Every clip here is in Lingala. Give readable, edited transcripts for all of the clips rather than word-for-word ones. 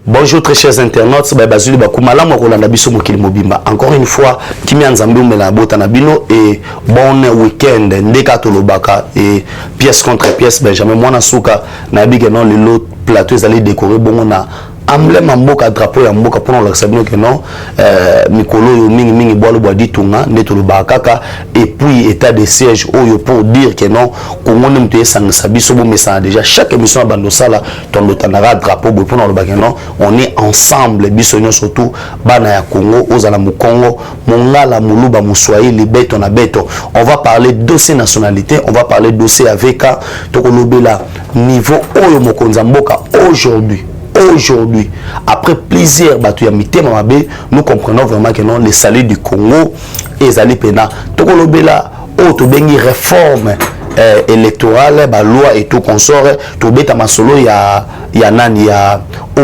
Bonjour très chers internautes, encore une fois, Kimi Nzambe Oumela Botanabino et bon week-end, Ndeka Tolobaka et pièce contre pièce, Benjamin Mwana Souka, Nabi Genon, le lot plateau, ils allaient décorer, bon, on a emblème en boka drapeau ya mboka pour nous l'accepter que non mikolo yo mingi mingi boalo boadi tunga neto lubakaka et puis état de siège oyo pour dire que non Congo ne mte sang sabiso bo message déjà chaque émission à bando sala tondo tanara drapeau bo pour nous le non on est ensemble bisonyo surtout bana ya Congo ozala mu Congo mongala muluba muswahili beto na beto. On va parler dossier nationalité, on va parler dossier avec tokolobela niveau oyo mokonza mboka aujourd'hui. Aujourd'hui, après plusieurs batu ya mitema mabe, nous comprenons vraiment que non, les saluts du Congo et les alliés pénals. Tokolobela, to bengi réforme électorale, ba loi et tout consort, to beta masolo ya nani ya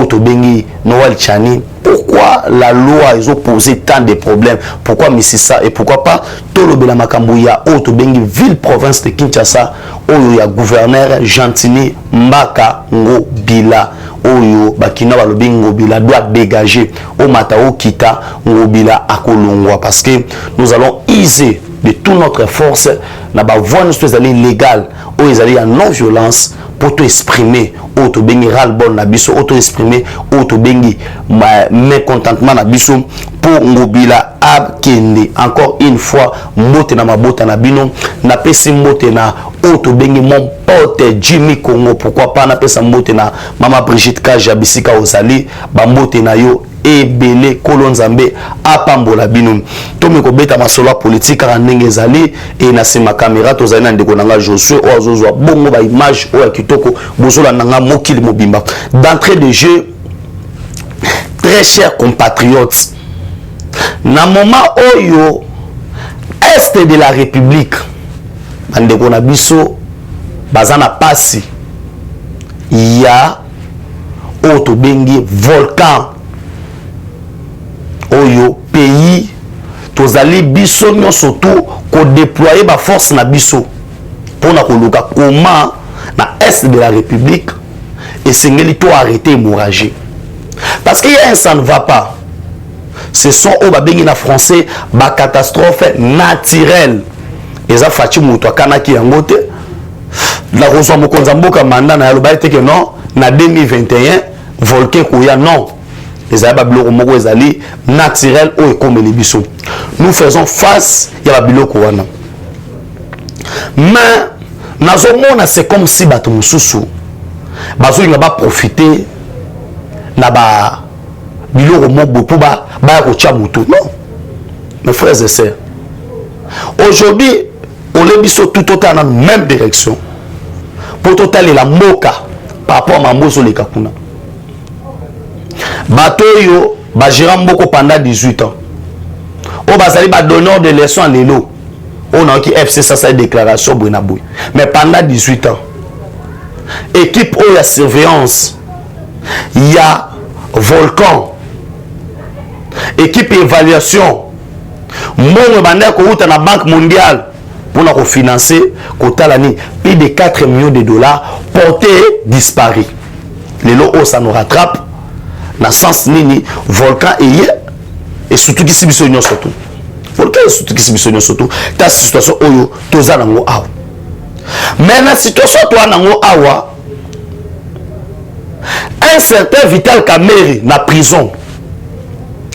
to bengi Noël Chani. Pourquoi la loi ils ont posé tant de problèmes? Pourquoi Mississa et pourquoi pas Tolobela Makambouya, to bengi ville province de Kinshasa, ya gouverneur Gentini Mbaka Ngobila. Oyo bakina balobi Ngobila doit dégager au matao kita Ngobila akolongwa parce que nous allons user de toute notre force na ba voie nous aller légal ou ils allaient en non violence pour te exprimer auto bengi ral bon na biso auto exprimer auto bengi mécontentement na biso pour Ngobila abkende encore une fois mbote na mabota na bino na pesi mbote na auto bengi mon pote Jimmy Congo pourquoi pas na pesa mbote na mama Brigitte Kaja bisika ozali ba mbote na yo ebele kolonzambe apambola bino tomi ko beta masolo politique ka ndenge ezali et na sima caméra tozali na ndeko nanga Josué o azozwa bongo ba image o ya kitoko bozola nanga mokili mobimba d'entrée de jeu. Très chers compatriotes, na moment oyo est de la République bandeko na biso bazana pasi ya oto bengi volcan oyo pays tozali biso nyonso tout ko déployer ba force na biso pour na koluka comment na est de la République et sengeli to arrêter hémorragie parce qu'il y a un ça ne va pas. Ce sont au babengi na français ba catastrophe naturelle. Eza fati muto kanaki yangote la rozwa mokonza mboka mandat na yaloba ete que non na 2021 volcan koya non. Eza ba biloko moko ezali naturel o ekomeli biso. Nous faisons face ya ba biloko wana. Mais nazomona c'est comme si bato mususu bazo nga ba profiter na ba biloko moko pour ba ko tia muto. Non. Mes frères et sœurs. Aujourd'hui, on les biso tout autant dans la même direction. Pour totaler la moka par rapport à Mambozo les Kakuna. Batoyo, Bajiram Boko pendant 18 ans. On va salir donneur de leçons à l'élo. On a qui FC ça c'est déclaration Brinaboui. Mais pendant 18 ans. Équipe où il y a surveillance. Il y a volcan. Équipe évaluation. Mon bandé ko uta na Banque mondiale pour nous financer plus de 4 millions de dollars portés disparus. Les lots ça nous rattrape dans sens nini volcan et surtout qui sibisonyo surtout. Volcan et surtout qui sibisonyo surtout. Ta situation oyo toza nango awa. Mais la situation toi nango awa un certain Vital Kamerhe na prison.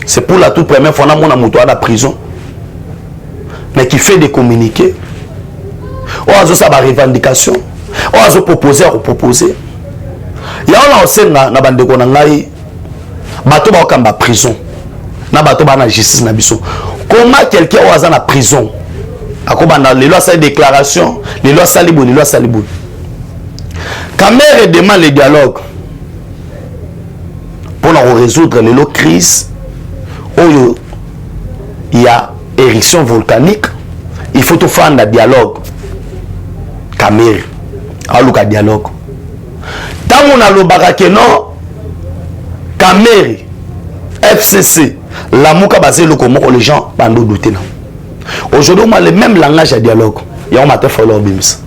C'est pour la toute première fois dans mon à la prison. Mais qui fait des communiqués. On a ça revendication. On a proposé à proposer. Il y a aussi na bande ko na ngai bato ba okamba prison. Na bato ba na justice na biso. Comment quelqu'un oza na prison? Akobanda les lois sa déclaration, les lois salibou, les lois salibou. Kamerhe demande le dialogue pour nous résoudre les lots crises. Oyo il y a éruption volcanique, il faut tout faire un dialogue. Kamerhe, aluka dialogue. Tant on a le barakeno, Kamerhe, FCC, la mouka basé le comment les gens bandent douter. Aujourd'hui, on a le même langage de dialogue. Il y a un matin follow bims.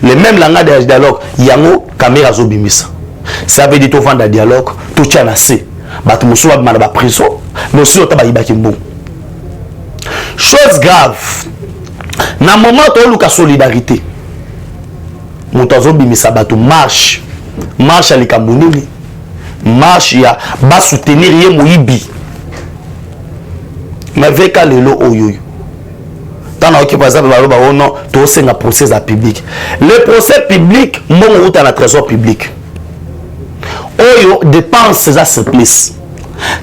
Le même langage de dialogue, il y a un Kamerhe azo bimis. Ça veut dire tout faire un dialogue, tout tient assez. bato mosusu babima na prison mais aussi lota bayibaki mbongo. Chose grave na moment toluka solidarité moto azobimisa bato marche ya likambo nini, marche ya basoutenir ye moyibi mais veka lelo oyoyo tant que par exemple baloba non tosenga procès à public. Le procès public mbongo uta na trésor public oyo dépense za surplus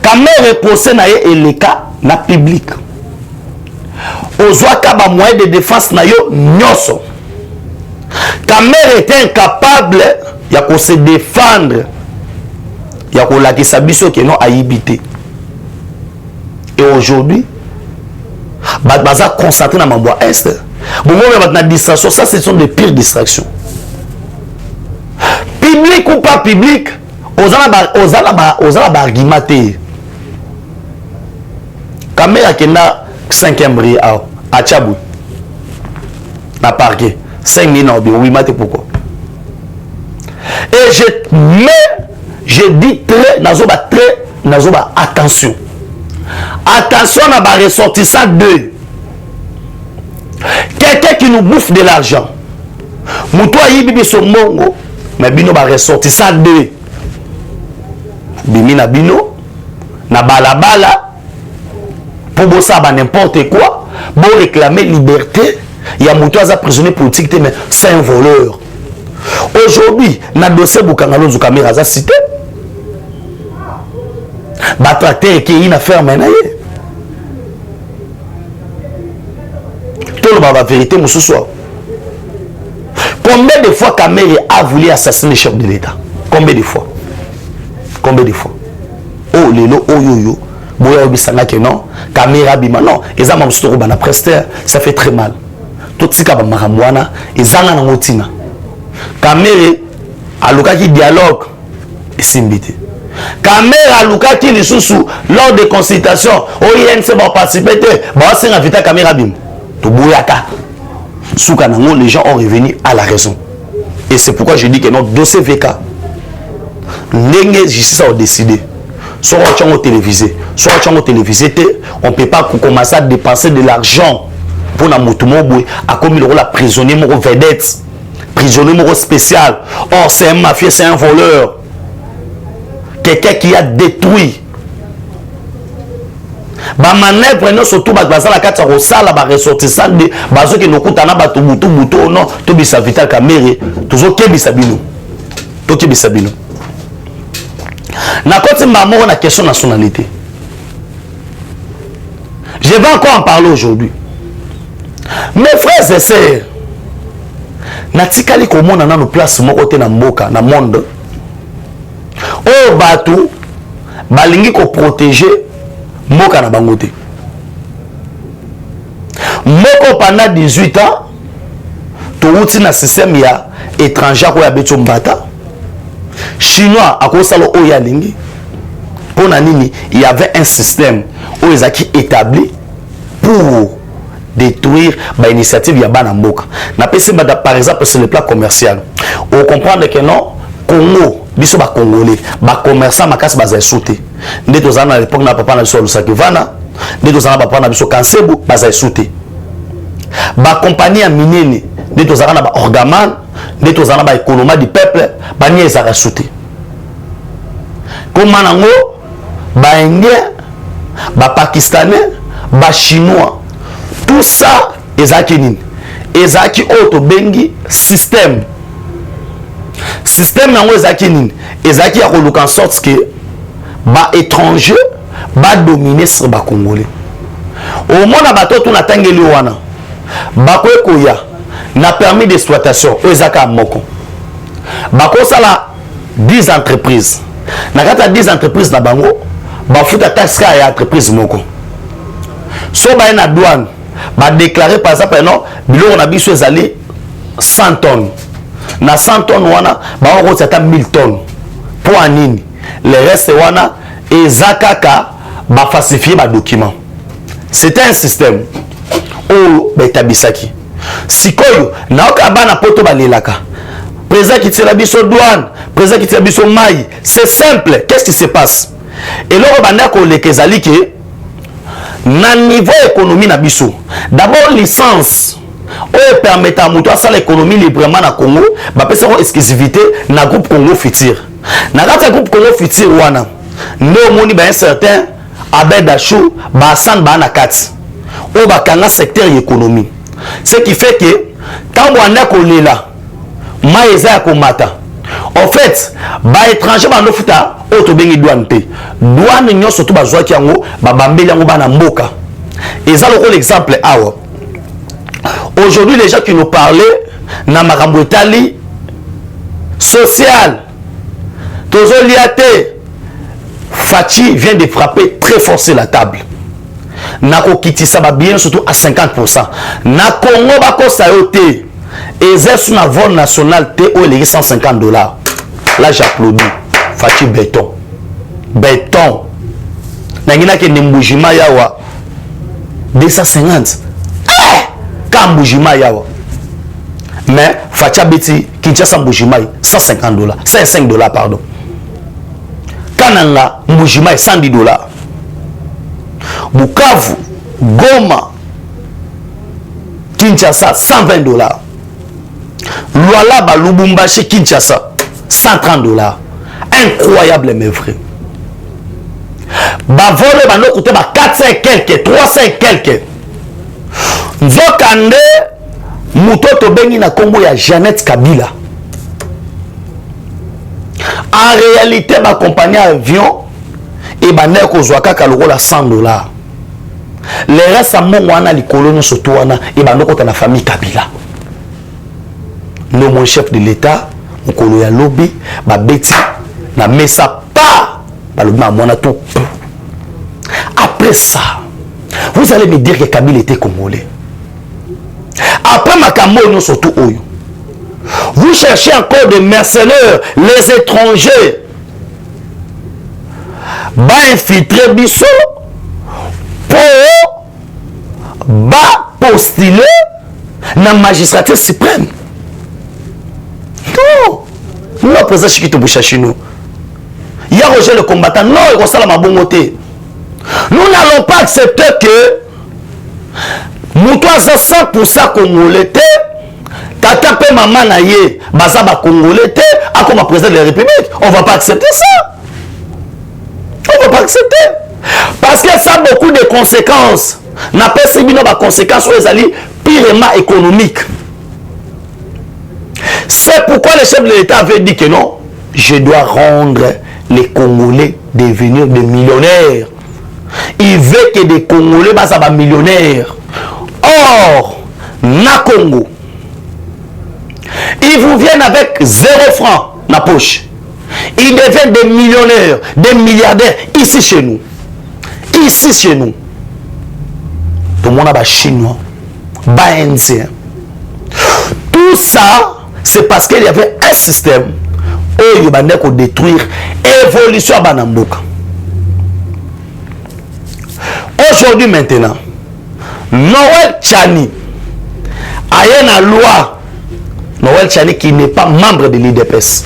kamere procès na ye eleka na public ozwaka ba moyen de défense na yo nyoso. Kamere était incapable ya ko se défendre ya ko lakisa biso ke non aibité. Et aujourd'hui baza concentré na mambo est bon moi na distraction, ça ce sont des pires distractions. Public ou pas public ozala ba argumenté. Kamera kenda 5e bri à Tchabou na parquet 5 minutes oui maté pourquoi et je dis nazoba attention na ba ressortissant 2 quelqu'un qui nous bouffe de l'argent muto ayibi biso mongo mais bino ba ressortissant 2 bimi na bino na balabala pour bosser n'importe quoi, pour réclamer liberté, il y a muto aza prisonnier politique mais c'est un voleur. Aujourd'hui, na dossier Bukangalo Zukamira aza cité. Ba tracteur qui une affaire menaye. Tout le la vérité monsieur soir. Combien de fois Kamere a voulu assassiner le chef de l'État? Combien de fois? Combien de fois? Oh lelo oh yo yo. Boya obisanga que non, caméra bima non, eza mamsutoko bana prester, ça fait très mal. Tout tika ba maramwana, ezanga na motina. Caméra aluka ki dialogue esimbité. Caméra aluka ki lisusu lors de consultation, OINC va participer, ba senga vita caméra bim. To boyaka. Souka nango les gens ont revenu à la raison. Et c'est pourquoi je dis que notre dossier VK ndenge justice a décidé. Soit on télévisé, on ne peut pas commencer à dépenser de l'argent pour la motumoboué à comme il la prisonnier moro vedette, prisonnier moro spécial. Or c'est un mafieux, c'est un voleur, quelqu'un qui a détruit. Ba manœuvre non surtout ba la carte rosala ba ressortissant de bazo que nous coûtana ba to butu non to bisa vital caméré toujours kebisa bino. To kebisa bino. Na côté maman la question nationalité. Je vais encore en parler aujourd'hui. Mes frères et sœurs, natikali komona na no place moko te na mboka na monde. Oh batu balingi ko protéger mboka na bango te. Moko pendant 18 ans to uti na système ya étranger ko ya beto mbata. Chinois à cause de l'Oyalingi, pour Nanini, il y avait un système où ils ont établi pour détruire l'initiative Yabana Mboka. Par exemple, sur le plan commercial, on comprend que non, Congo, biso ba Congolais, ba commerçant makas bazay sauté. Ndé tozana à l'époque na papa na biso Lusakivana, ndé tozana papa na biso Kansebu bazay sauté. Ba compagnie minene, ndé tozana ba Orgaman, ndé tozana ba économie du peuple, ba nie ezaka sauté. Comme nango ba indien, ba pakistanais, ba chinois, tout ça ezaki nini? Ezaki auto bengi système. Système nango ezaki nini? Ezaki ya koluka en sorte que ba étranger ba dominer sur ba congolais. Au moins bato tout na tangeli wana. Ba koya na permis d'exploitation ezaka moko. Ba ko sala 10 entreprises. Na kata 10 entreprises na bango ba futa taxe ya entreprise moko. So ba na douane ba déclarer par exemple non biloko na biso ezali 100 tonnes. Na 100 tonnes wana ba ko tsata 1000 tonnes. Pour anini le reste wana ezakaka ba falsifier ba document. C'était un système où betabisaki. Sikoyo na okabana poto balelaka. Président qui tire biso douane, président qui tire biso maï, c'est simple. Qu'est-ce qui se passe? Et là on va ko lekezali ke na niveau économie na biso. D'abord licence on permet à muto ça l'économie librement na Congo, ba pesa ko exclusivité na groupe Congo Futur. Na kata groupe Congo Futur wana ndo moni ba un certain Abed Achou ba san ba na kati. O ba kanga secteur économie. Ce qui fait que quand on a kolela maïza ya komata. En fait, ba étranger ba no futa auto bengi douane te. Douane nyo surtout ba zwa ki yango ba bambeli yango ba na mboka. Et ça l'exemple awa. Aujourd'hui, les gens qui nous parlaient, na makambo etali social, tozo liate, Fachi vient de frapper très fort sur la table. Nako kiti ça va bien surtout à 50%. Na Congo bako sayote, exerce na vol national te ou les $150. Là j'applaudis. Fachi béton. Béton. Nangina ke nembujima yawa 250. Kambujima yawa. Mais Facha Beti Kinshasa Mbujima $150. $105 pardon. Kananga Mbujima $110. Bukavu Goma Kinshasa $120. Lualaba Lubumbashi Kinshasa $130. Incroyable mais vrai. Bavole bano coûté 400 et quelques, 300 et quelques. Nzokande mutoto bengi na Congo ya Jeannette Kabila. En réalité ba compagnie avion et ba ner ko zwaka ka lokola $100. Les restes à mon wana likolo no soto wana et ba ndoko na famille Kabila. No mon chef de l'état mokolo ya lobby ba beti na mesa pas ba lobi ma mwana tout. Après ça, vous allez me dire que Kabila était congolais. Après Makambo, surtout Oyo. Vous cherchez encore des mercenaires, les étrangers. Ba infiltrer Bisso pour ba postuler dans la magistrature suprême. Non. Nous, le président Chikito Bouchachino. Il y a Roger le combattant. Non, il y a ma bonne côté. Nous n'allons pas accepter que Moutoua 100% congolais, tata pe maman naye, baza ba congolais, a comme président de la République. On ne va pas accepter ça. On ne va pas accepter. Parce que ça a beaucoup de conséquences. N'a pas subi nos conséquences sur les alliés purement économiques. C'est pourquoi le chef de l'État avait dit que non, je dois rendre les Congolais devenir des millionnaires. Il veut que des Congolais soient millionnaires. Or, na Congo, ils vous viennent avec 0 francs dans la poche. Ils deviennent des millionnaires, des milliardaires ici chez nous. Ici chez nous. Tout le monde a chinois, indien. Tout ça, c'est parce qu'il y avait un système où il y a détruire l'évolution à Banamboka. Aujourd'hui maintenant, Noël Tchani a une loi. Noël Tchani qui n'est pas membre de l'IDPS.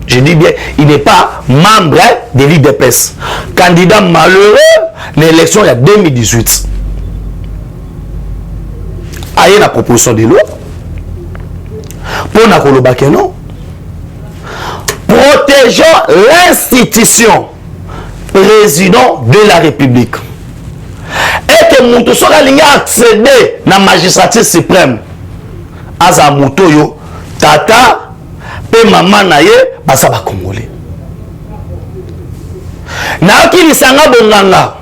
Je dis bien, il n'est pas membre de l'IDPS. Candidat malheureux à l'élection il y a 2018. A une proposition de loi. Pour Nakolo non. Protégeons l'institution président de la République. Et que Moutou soit accéder à la magistrature suprême. Aza Moutou yo, tata, pe maman naye, basa ba Congolais. Na yoki lisanga bonganga.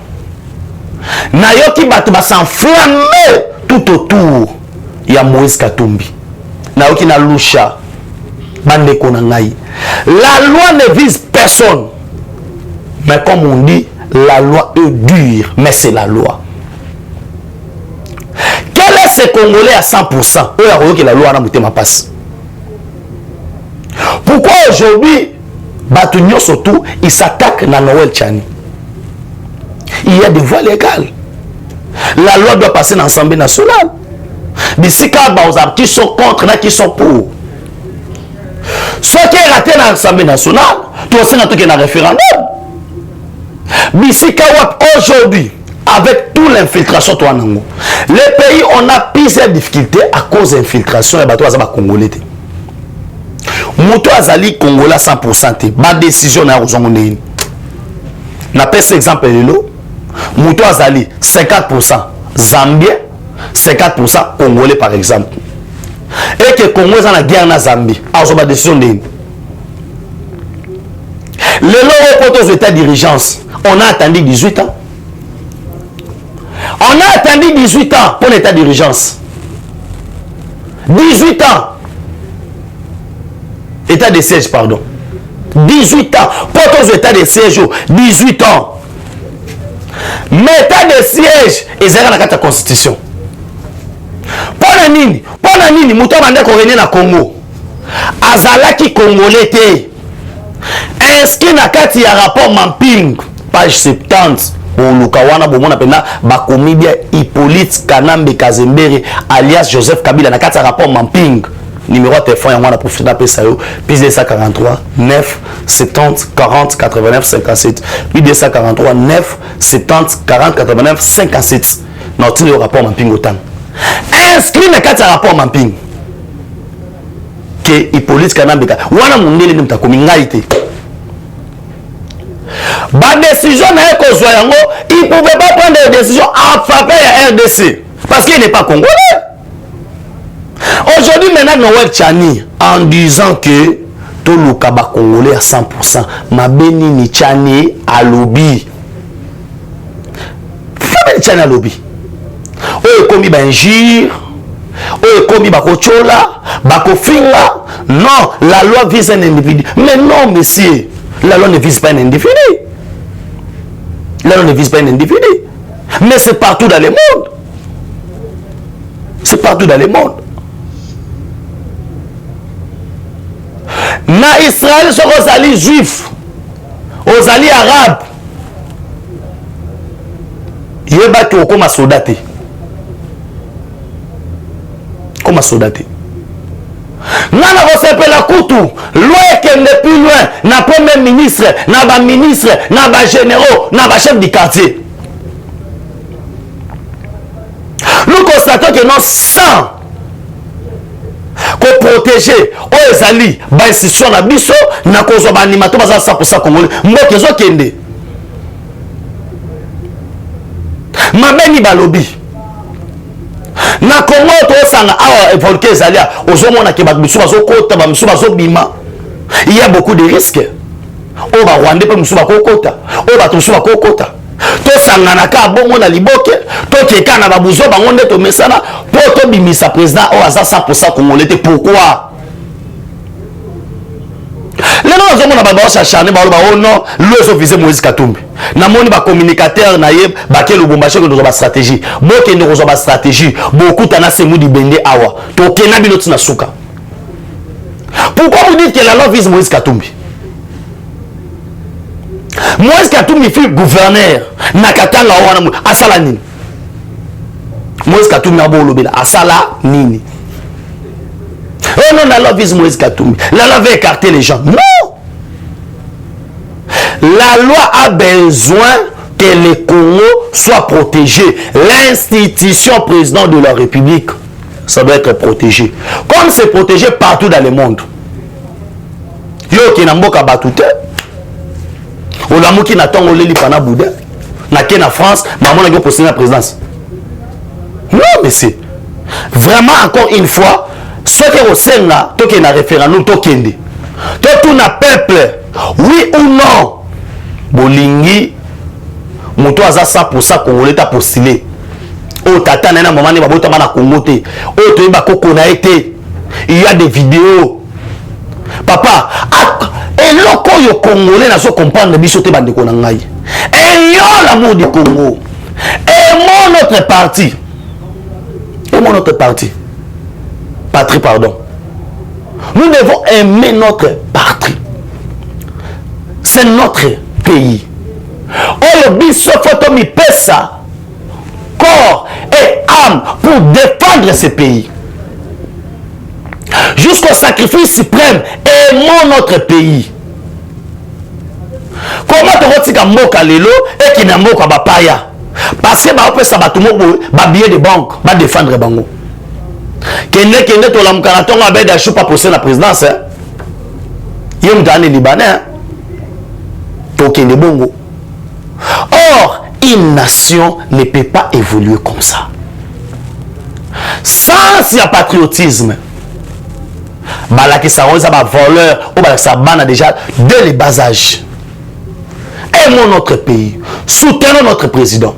Na yoki batu s'enflammer tout autour. Ya Moïse Katumbi. Na yoki na lusha. Bande konangai. La loi ne vise personne. Mais comme on dit, la loi est dure, mais c'est la loi. Quel est ce Congolais à 100%? Que la loi n'a pas ma passe. Pourquoi aujourd'hui, Batunion surtout, il s'attaque à Noël Tchani? Il y a des voies légales. La loi doit passer dans l'Assemblée nationale. D'ici quand qui sont contre, qui sont pour. Soit qui est raté dans l'Assemblée nationale, tu aussi dans un référendum. Bisika Wap aujourd'hui, avec toute l'infiltration, les pays, on a plusieurs difficultés à cause de l'infiltration et bateau azaba congolais. Moto azali congolais 100%. Ma décision na rozongo na pèse exemple lelo. Moto azali 50% Zambien, 50% congolais par exemple. Et que Congo est en guerre na Zambie. Alors ma décision de le aux états d'urgence, on a attendu 18 ans. On a attendu 18 ans pour l'état d'urgence. 18 ans. État de siège, pardon. 18 ans. Pour aux états de siège, 18 ans. Mais état de siège, ils ont la constitution. Pour la nini, mouton mande ko régner na Congo. Azalaki congolais té. Inscrit na kati ya rapport Mamping, page 70. Lukawana bomona pena bakomi bien Hippolyte Kanambe Kazembere alias Joseph Kabila na kati ya rapport Mamping. Numéro de téléphone yango na profita pesa yo plus 243 9 70 40 89 57 plus 243 9 70 40 89 57. Notre rapport Mamping autant. Inscrit na kati ya rapport Mamping que Hippolyte Kanambe wana mundele ni mtakomi ngai te. La décision n'a pas yango, il ne pouvait pas prendre des décisions en faveur de RDC parce qu'il n'est pas congolais. Aujourd'hui, maintenant, Noël Tchani, en disant que tout le Kaba congolais à 100%, ma béni Tchani à lobby. Fabien Tchani à lobby. Oh, comme il injure, oh, comme il bakochola, bakofinga. Non, la loi vise un individu. Mais non, monsieur, la loi ne vise pas un individu. La loi ne vise pas un individu. Mais c'est partout dans le monde. C'est partout dans le monde. Na Israël, sont aux alliés juifs, aux alliés arabes. Il y a battu comme un soldat. Comme un soldat. Nana vous la Koutou, loin qu'elle n'est plus loin, n'a premier ministre, n'a pas ministre, n'a pas généraux, n'a pas chef du quartier. Nous constatons que non, sans qu'on protéger aux alliés, institution na biso, n'a cause d'animateur, 100% congolais, moi qui sont kende. Ma beni balobi. Na Congo to sanga awa évoluer zalia ozomona ke bato bazo kota ba misuba zo bima. Il y a beaucoup de risques. O ba Rwanda pe misuba ko kota, o bato misuba ko kota. To sanga na ka bongo na liboke, to keka na babuzo bango nde to mesana po to bimisa président o aza 100% congolais. Pourquoi? Les gens qui ont acharné, oh non, l'eau officier Moïse Katumbi. Na moni ba communicateur na yeb ba ke lubumbashi ko dozo ba stratégie. Boke ndo ko ba stratégie. Beaucoup tana semu di bende awa. To kena biloti na suka. Pourquoi vous dites que la loi vise Moïse Katumbi? Moïse Katumbi fut gouverneur na katanga wana asala nini? Moïse Katumbi abo lobela asala nini? Oh non, la loi vise Moïse Katumbi. La loi veut écarter les gens. Non! La loi a besoin que le Congo soit protégé. L'institution président de la République, ça doit être protégé. Comme c'est protégé partout dans le monde. Yo qui n'a pas batouté. Ou la mouki n'a pas oleli pana Bouddha. N'a qu'en en France, maman n'a pas posté la présidence. Non, mais c'est vraiment encore une fois. Ce que vous savez là, tout qui est référendum, tout qui est tout na peuple, oui ou non, bolingi, moto aza 100% congolais ta postulé. Oh tata nana maman ne babota bana kongote. Oh to ba koko na été. Il y a des vidéos. Papa, et loko yo congolais na so comprendre biso te bande ko na ngai. Et yo l'amour du Congo. Et mon autre parti. Et mon autre parti. Patrie, pardon. Nous devons aimer notre patrie. C'est notre pays. Oh, le biso photo mi pesa corps et âme pour défendre ce pays. Jusqu'au sacrifice suprême, aimons notre pays. Comment tu retika mboka lelo et qui n'a mboka bapaya? Parce que ba opesa bato moko ba billet de banque ba défendre bango. Kende to la mukanatonga abeda chupa pour la présidence hein. Yom dane libanais hein. To kende bongo. Or, une nation ne peut pas évoluer comme ça. Sans y a patriotisme. Balaki sa rosa ba voleur ou balaki sa bana déjà dès le bas âge. Aimons notre pays, soutenons notre président.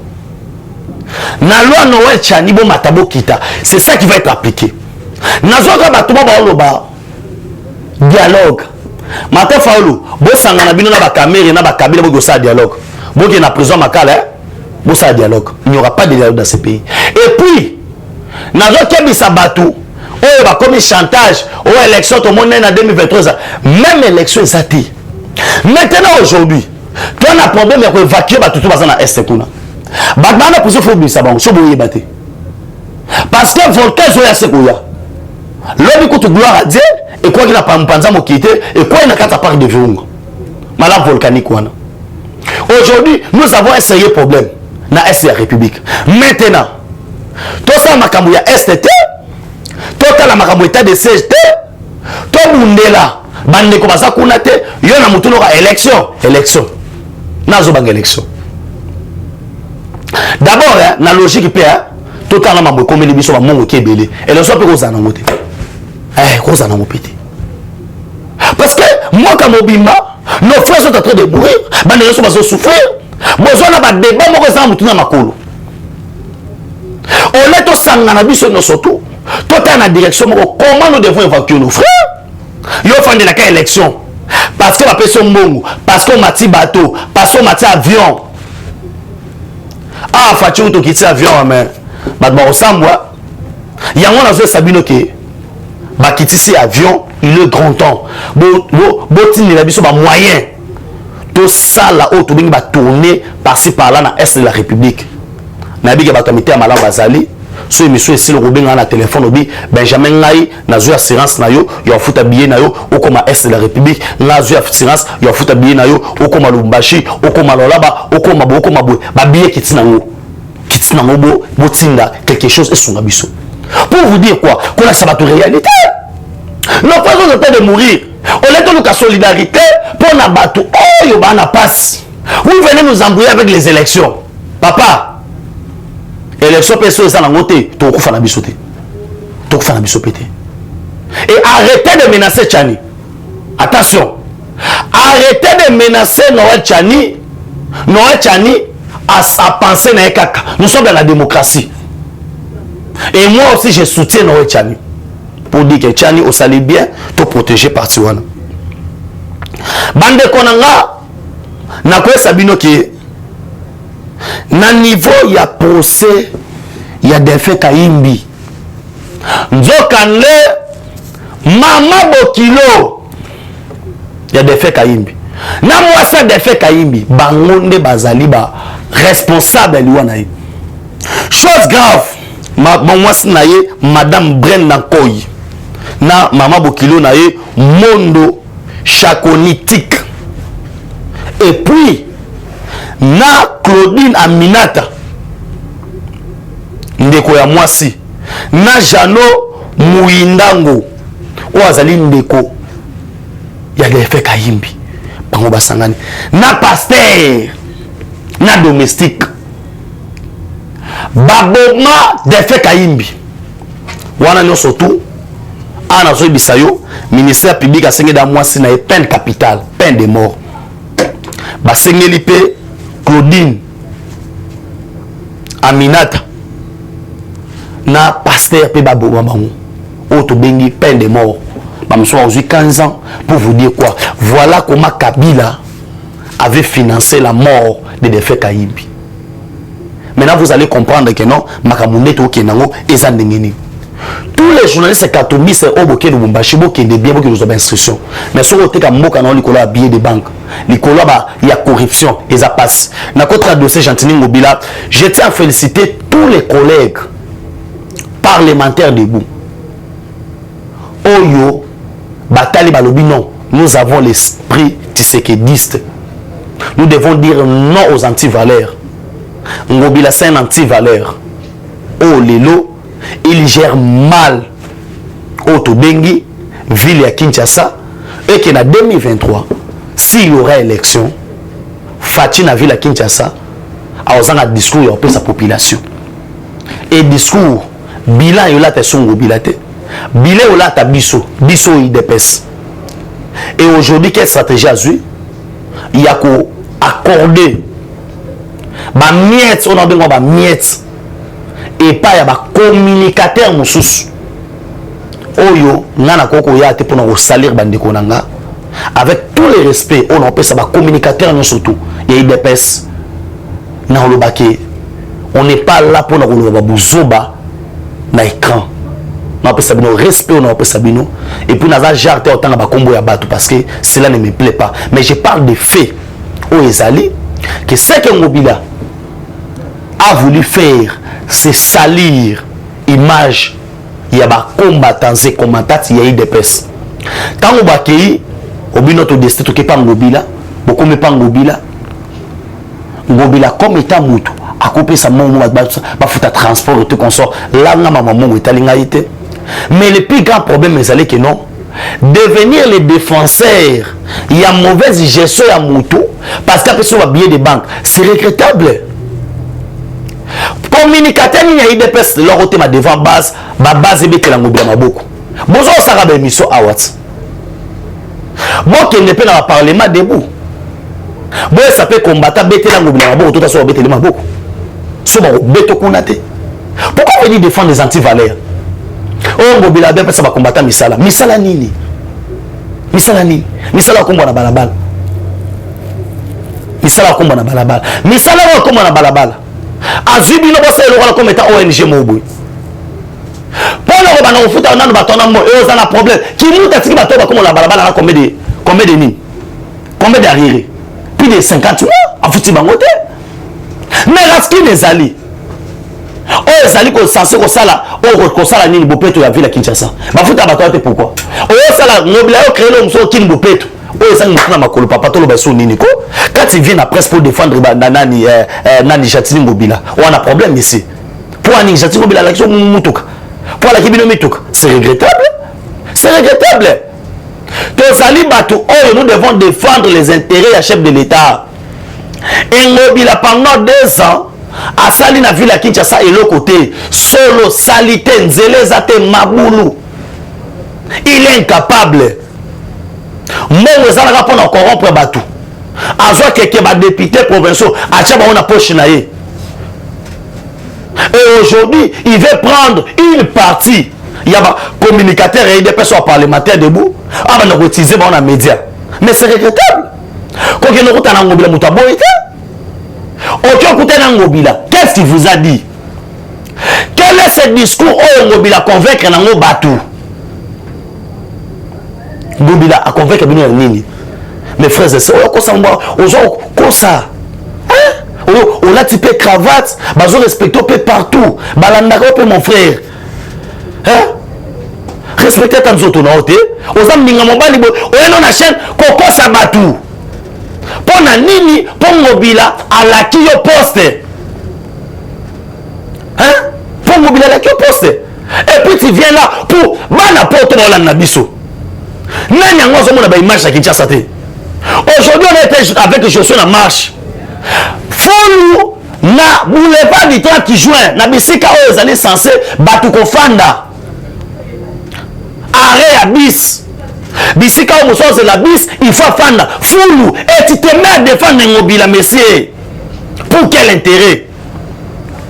Na loi Noël Chanibo Matabo Kita, c'est ça qui va être appliqué. Nazoka Batuba Baoloba dialogue. Mata Faolo, Bosanga na bino na ba caméra na ba kabila bo sa dialogue. Bon qui est en prison Makala, bon ça dialogue. Il n'y aura pas de dialogue dans ce pays. Et puis, Nazoka Bisabatu, oh bah comme chantage, oh élection tout le monde est en 2023. Même élection est athée. Maintenant aujourd'hui, tu as un problème pour évacuer tout le monde dans l'Est. Batman a posé faux bisaban, so boye baté. Parce que volcan zo ya sekoya. L'homme écoute gloire à Dieu et quoi qu'il n'a pas mpanza mokité et quoi il n'a qu'à part de viong. Malade volcanique wana. Aujourd'hui, nous avons un sérieux problème dans l'Est de la République. Maintenant, tout ça makambo ya STT, tout ça la makambo état de CST, tout mundela, bande ko basa kuna te, yo na mutu no élection. Nazo bang élection. D'abord, la logique peut tout le temps comme les bisous mongo qui est belé. Et le soir peut causer un moté. Cause un moté. Parce que moi comme Obimba, nos frères sont en train de mourir, les gens sont souffrir. Moi on a pas débat moi que ça mutu na makolo. On est au sangana biso no surtout. Tout en la direction comment nous devons évacuer nos frères. Yo fin de la élection. Parce que la personne mongo, parce qu'on m'a tiré bateau, parce qu'on m'a tiré avion. Ah, Fatou to quitter avion mais bah ensemble il y a un autre Sabino qui bah quitter avion il est grand temps botine la biso ba moyen tout ça là haut to bingi ba tourner par-ci par-là dans est de la République na biga ba tomité à Malam Bazali so émission ici le robin na téléphone obi Benjamin ngai na zo assurance na yo futa billet na yo okoma est de la République na zo assurance yo futa billet na yo okoma Lubumbashi okoma Lolaba okoma bo ba billet kitinango bo botinda quelque chose et son abisso. Pour vous dire quoi qu'on a sabato réalité. Nos frères sont en train de mourir. On est dans la solidarité pour na bateau. Oh yo ba na passe. Vous venez nous embrouiller avec les élections. Papa. Élection personne ça na ngoté to ko fa na bisoté. To ko fa na bisopété. Et arrêtez de menacer Tchani. Attention. Arrêtez de menacer Noël Tchani. Noël Tchani à penser na kaka. Nous sommes dans la démocratie. Et moi aussi je soutiens Noël Tchani. Pour dire que Tchani au sali bien, to protéger parti wana. Bande konanga na ko sabino ki na niveau ya procès ya Delphin Kayimbi. Nzokande mama bokilo ya Delphin Kayimbi. Na mwasa Delphin Kayimbi bangonde bazali ba responsable liwana yi. Chose grave, mwasi na ye madame Brenda Koyi na mama bokilo na ye Mondo Chaconitique. Et puis na Claudine Aminata ndeko ya mwasi na Jano Muindango oazali ndeko ya Delphin Kayimbi bango basangani na pasteur na domestique baboma Delphin Kayimbi wana nyo surtout ana zo bisayo ministère public a sengé da mwasi na peine capitale peine de mort ba sengeli pe Claudine Aminata na pasteur pe baboma bango auto bengi peine de mort ba mso 15 ans pour vous dire quoi voilà comment Kabila avait financé la mort de Delphin Kayimbi. Maintenant vous allez comprendre que non makamune to kenango ezandengeni. Tous les journalistes katobisent au boké de Lubumbashi boké de bien boké nous avons instruction. Mais sur côté comme moka non likola billet de banque, likola ba il y a corruption et ça passe. Na contre dossier Gentini Mobila, je tiens à féliciter tous les collègues parlementaires debout. Oyo batali balobi non, nous avons l'esprit tisékédiste. Nous devons dire non aux antivaleurs. Ngobila, c'est un antivaleur. Oh, Lelo, il gère mal Otobengi, ville à Kinshasa, et qu'en 2023, s'il y aura élection, Fatih na ville à Kinshasa, a un discours pour sa population. Et discours, bilan il a son mobilité. Bilan il a biso il dépêche. Et aujourd'hui, quelle stratégie a eu? Il y a qu'à accorder ma miette, on a besoin de miette. Et pas il y a communicateur moussous. Oyo, nana koko ya te pour nous salir bandeko nanga. Avec tous les respects, on appelle ça communicateur non surtout. Il y a une dépêche. On n'est pas là pour nous bouzoba na écran. On appelle ça bino respect, on appelle ça bino. Et puis naza jarte autant na combo ya bato parce que cela ne me plaît pas. Mais je parle des faits. Au Ezali que ce que Ngobila a voulu faire, c'est salir image. Il y a des combattants et combattants, il y a eu des pèses. Quand on va accueillir, au but notre destin, tu n'es pas Ngobila, beaucoup ne pas Ngobila. Ngobila comme étant moutou, à couper sa maman, à foutre transport, tout consort. Là, maman, est l'ingalité. Mais le plus grand problème, c'est que non. Devenir les défenseurs, il y a mauvaise gestion à moutou, parce qu'après ça, on va billet de banque. C'est regrettable. Communicateur il y a eu des personnes leur côté ma devant base ma base et la ngobila maboko bozo saka ba émission awat bon qui ne peut pas parlement debout bon ça peut combattre bête la ngobila maboko tout à soit bête le maboko so ba bête konate pourquoi venir défendre les antivaleurs oh ngobila bien ça va combattre misala nini misala kombo na balabala misala kombo na balabala Azubi no bossa eloko comme état ONG mobu. Pour le bana ofuta on a batona mo et on a problème. Qui nous t'a dit bato ba comme la balabala combien de nini? Combien d'arriérés? Plus de 50 mois à fouti bangote. Mais raski les alliés. Oh les alliés ko censé ko sala, ko sala nini bopeto ya ville à Kinshasa. Ba futa bato te pourquoi? Oh sala ngobila yo créer le mso kin bopeto. Oh ça nous na makolo papa to lo ba so nini ko? Quand tu viens à presse pour défendre Nani Jatini Ngobila, on a un problème ici. Pour Nani Jatini Ngobila, l'action Moutouk. Pour la Kibino Mitouk, c'est regrettable. C'est regrettable. Que Sali Batou, oh, nous devons défendre les intérêts à chef de l'État. Et Ngobila, pendant 2 ans, à Sali na ville à Kinshasa et l'autre côté, solo, Salite, Nzelezate, Maboulou. Il est incapable. Moi, nous allons répondre encore corrompre Batou. Azo quelqu'un va député provinciaux à Tchaba on a poche naïe. Et aujourd'hui, il veut prendre une partie. Il y a des communicateurs et des personnes parlementaires debout. Ah ben on a utilisé dans les médias. Mais c'est regrettable. Quand on a écouté Ngobila Moutaboïta, qu'est-ce qu'il vous a dit? Quel est ce discours où Ngobila convaincre Nango Batou? Ngobila a convaincre Nini. Mes frères et sœurs, on ça. On a typé cravate, on respecte partout. Balandako mon frère. Hein? Respectez ta autorité. On a mis mon bali, on a chaîne Coco Sabatou. Pour Nini, pour Ngobila, à la qui au poste. Hein? Pour Ngobila, à la qui au poste. Et puis tu viens là pour Manapoto dans la Nabiso. Nani en gros, on a une image qui tient sa tête. Aujourd'hui, on était avec Josué en marche. Faut na boulevard du 30 juin, na bisika aux années censées, Batuko Fanda. Arrêt à bis. Bisika au sens de la bis, il faut Fanda. Foulou, et tu te mets à défendre Ngobila, messieurs. Pour quel intérêt?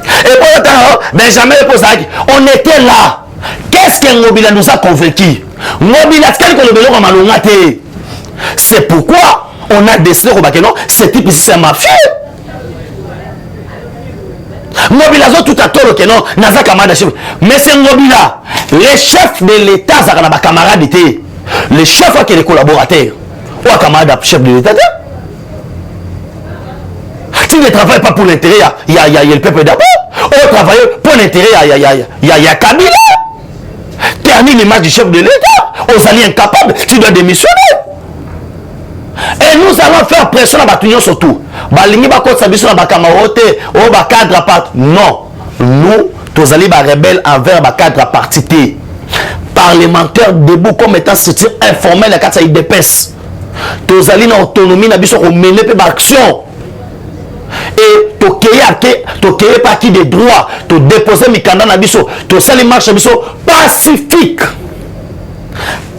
Et pour autant, Benjamin Posaki, on était là. Qu'est-ce que Ngobila nous a convaincus? Ngobila, c'est quelque chose comme Malongate. C'est pourquoi on a décidé que non, ce type ici c'est un mafieux. Ngobila tout à tort que non, Naza Kamada chef. Mais c'est Ngobila, les chefs de l'État, ça n'a pas camarade été. Les chefs qui les collaborateurs, ou camarade chef de l'État. Si ne travaille pas pour l'intérêt, il y a le peuple d'abord. Ou travaille pour l'intérêt, il y a Kabila. Termine l'image du chef de l'État. Aux alliés incapables, tu dois démissionner. Et nous allons faire pression à Batunion surtout. Balingi bakot sabiso na bakamarote, o bakadre à part. Non. Nous, tous allés rebelles envers bakadre à partité. Parlementaires debout comme étant structure informelle la carte IDPS. Tous allés dans autonomie na biso ko mener pe action. Et to pas qui des droits, to déposer mikanda na biso, to sali marche na biso pacifique.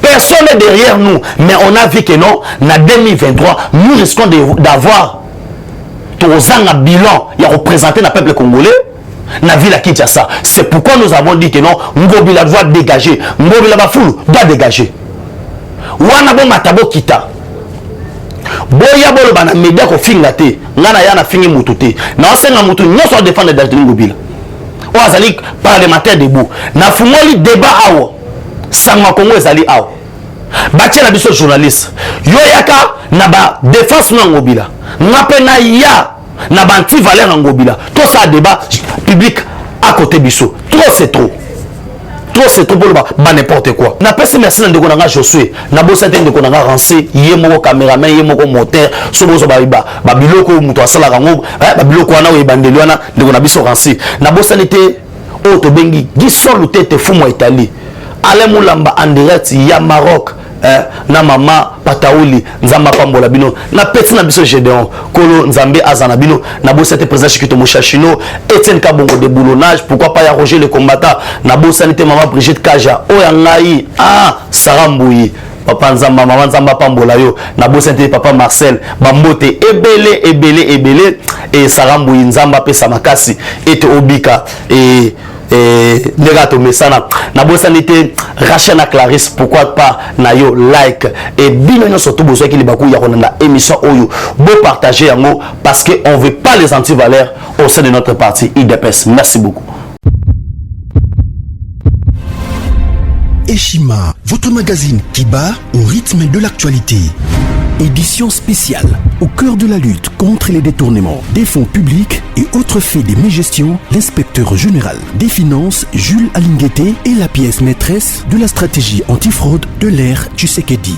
Personne n'est derrière nous, mais on a vu que non, en 2023, nous risquons d'avoir un bilan et représenter le peuple congolais dans la ville à Kinshasa. C'est pourquoi nous avons dit que non, Ngobila doit dégager, Ngobila Bafoulou doit dégager. Wanabo Matabo Kita. Boya bolo bana média ko finga te, ngana yana fingi mutu te. Na osenga mutu nyonso défendre David Ngobila. O azali parlementaire debout. Na fumoli débat awo. Sangwa Congo ezali awo. Batia na biso journaliste. Yo yaka na ba défense na Ngobila. Ngape na ya na ba anti-valeur na Ngobila. Tout ça débat public à côté biso. Trop c'est trop. Trop c'est trop pour n'importe quoi. Na pesi merci na ndeko nanga Josué. Na bosa te ndeko nanga Rancé, yé moko caméraman, yé moko monteur, so boso ba biloko muto asala kango, ba biloko wana we bandeli wana ndeko na biso Rancé. Na bosa nete o to bengi gisolo tete fumo Italie. Ale mulamba en direct ya Maroc. Na mama Pataouli nzamba pambola bino na petit na biso Gédéon Kolo Nzambe azana bino na bossa te président Chikito Mochachino Etienne Kabongo de boulonnage pourquoi pas ya Roger le combattant na bossa nité maman Brigitte Kaja Oyangai Sarah Mbouyi papa nzamba maman nzamba pambola yo na bossa nité papa Marcel Bambote ebele et Sarah Mbouyi nzamba pesa makasi ete obika et Negato Messana na bossa nité Rachel na Clarisse pourquoi pas na yo like et bino surtout besoin qu'il bakou ya konanda émission oyo beau partager yango parce que on veut pas les anti-valeurs au sein de notre parti IDPS. Merci beaucoup. Eshima, votre magazine qui bat au rythme de l'actualité. Édition spéciale au cœur de la lutte contre les détournements des fonds publics et autres faits de mégestion, l'inspecteur général des finances Jules Alinguete est la pièce maîtresse de la stratégie antifraude de l'ère Tshisekedi.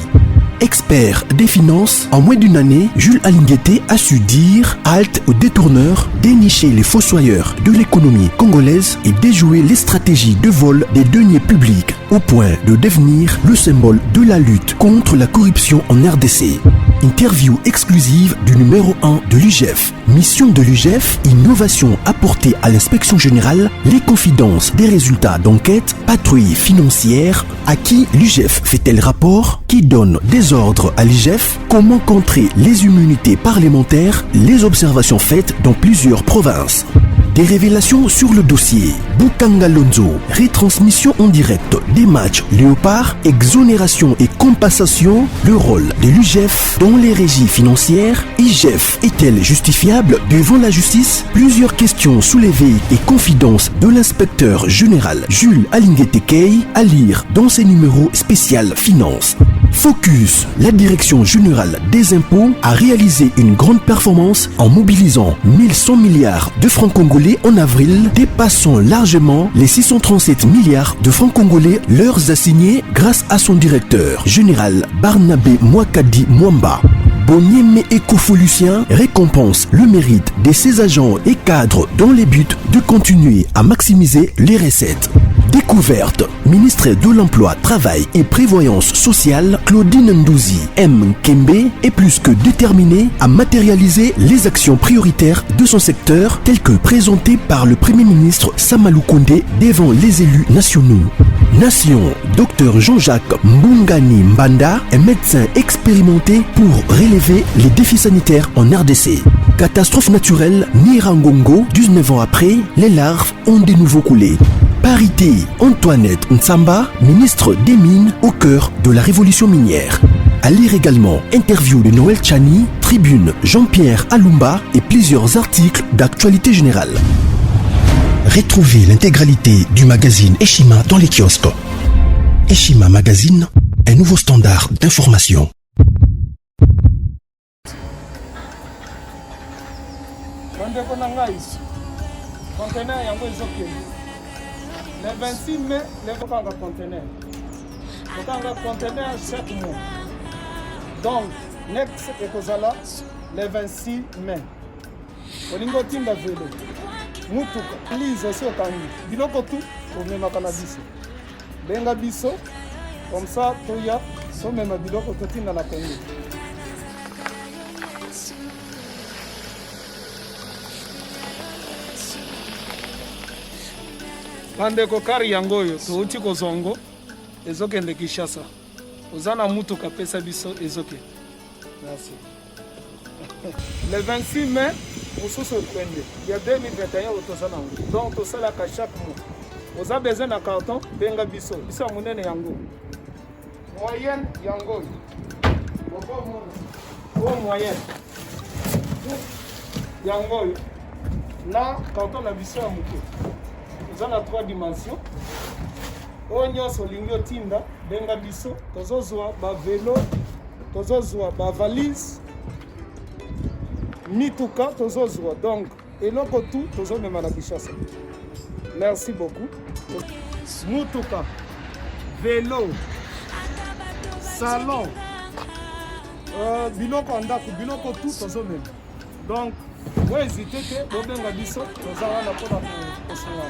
Expert des finances, en moins d'une année, Jules Alinguete a su dire halte aux détourneurs, dénicher les fossoyeurs de l'économie congolaise et déjouer les stratégies de vol des deniers publics au point de devenir le symbole de la lutte contre la corruption en RDC. Interview exclusive du numéro 1 de l'UGF. Mission de l'UGF, innovation apportée à l'inspection générale, les confidences des résultats d'enquête, patrouille financière, à qui l'UGF fait-elle rapport, qui donne des ordres à l'IGF, comment contrer les immunités parlementaires, les observations faites dans plusieurs provinces. Des révélations sur le dossier. Bukanga Lonzo, retransmission en direct des matchs Léopard, exonération et compensation, le rôle de l'UGF dans les régies financières. IGF est-elle justifiable devant la justice? Plusieurs questions soulevées et confidences de l'inspecteur général Jules Alinguete Key à lire dans ses numéros spécial Finance. Focus, la direction générale des impôts a réalisé une grande performance en mobilisant 1100 milliards de francs congolais en avril, dépassant largement les 637 milliards de francs congolais leurs assignés grâce à son directeur général Barnabé Mwakadi Mwamba. Bonieme Ecofo-Lucien récompense le mérite de ses agents et cadres dans les buts de continuer à maximiser les recettes. Découverte, ministre de l'Emploi, Travail et Prévoyance sociale, Claudine Ndouzi M. Kembe est plus que déterminée à matérialiser les actions prioritaires de son secteur telles que présentées par le Premier ministre Samalou Kondé devant les élus nationaux. Nation, Dr Jean-Jacques Mbungani Mbanda est médecin expérimenté pour relever les défis sanitaires en RDC. Catastrophe naturelle, Nirangongo, 19 ans après, les larves ont de nouveau coulé. Parité, Antoinette Nsamba, ministre des Mines au cœur de la révolution minière. À lire également interview de Noël Chani, tribune Jean-Pierre Alumba et plusieurs articles d'actualité générale. Retrouvez l'intégralité du magazine Eshima dans les kiosques. Eshima Magazine, un nouveau standard d'information. Le 26 mai, les gens conteneur. Le conteneur 7 mois. Donc, Next ekozala le 26 mai. Olingo tinda velo. Mutuka. Lise aussi otangi. Biloko tout omemaka na biso. Benga biso. Comme ça, toya. So mema biloko totinda na Congo. Bandeko kari yango oyo touti kozongo ezokende Kinshasa. Ozana mutuka pesa biso ezoke. Merci. Le 26 mai, mosusu ekwende. Ya 2021 otosana yango. Donc tosalaka chaque mois. Oza besoin na carton benga biso. Biso monene yango. Moyenne yango. Bon moyenne. Yango. Na carton na biso ya muke. Oza na 3 dimensions. Oyo nyonso lingi otinda benga biso tozozwa ba vélo tozozwa ba valise mituka tozozwa donc eloko tout tozomema na Kinshasa. Merci beaucoup. Mutuka vélo salon biloko ndako biloko tout tozomema donc moi hésiter te bobenga biso toza wana mpona kosangana.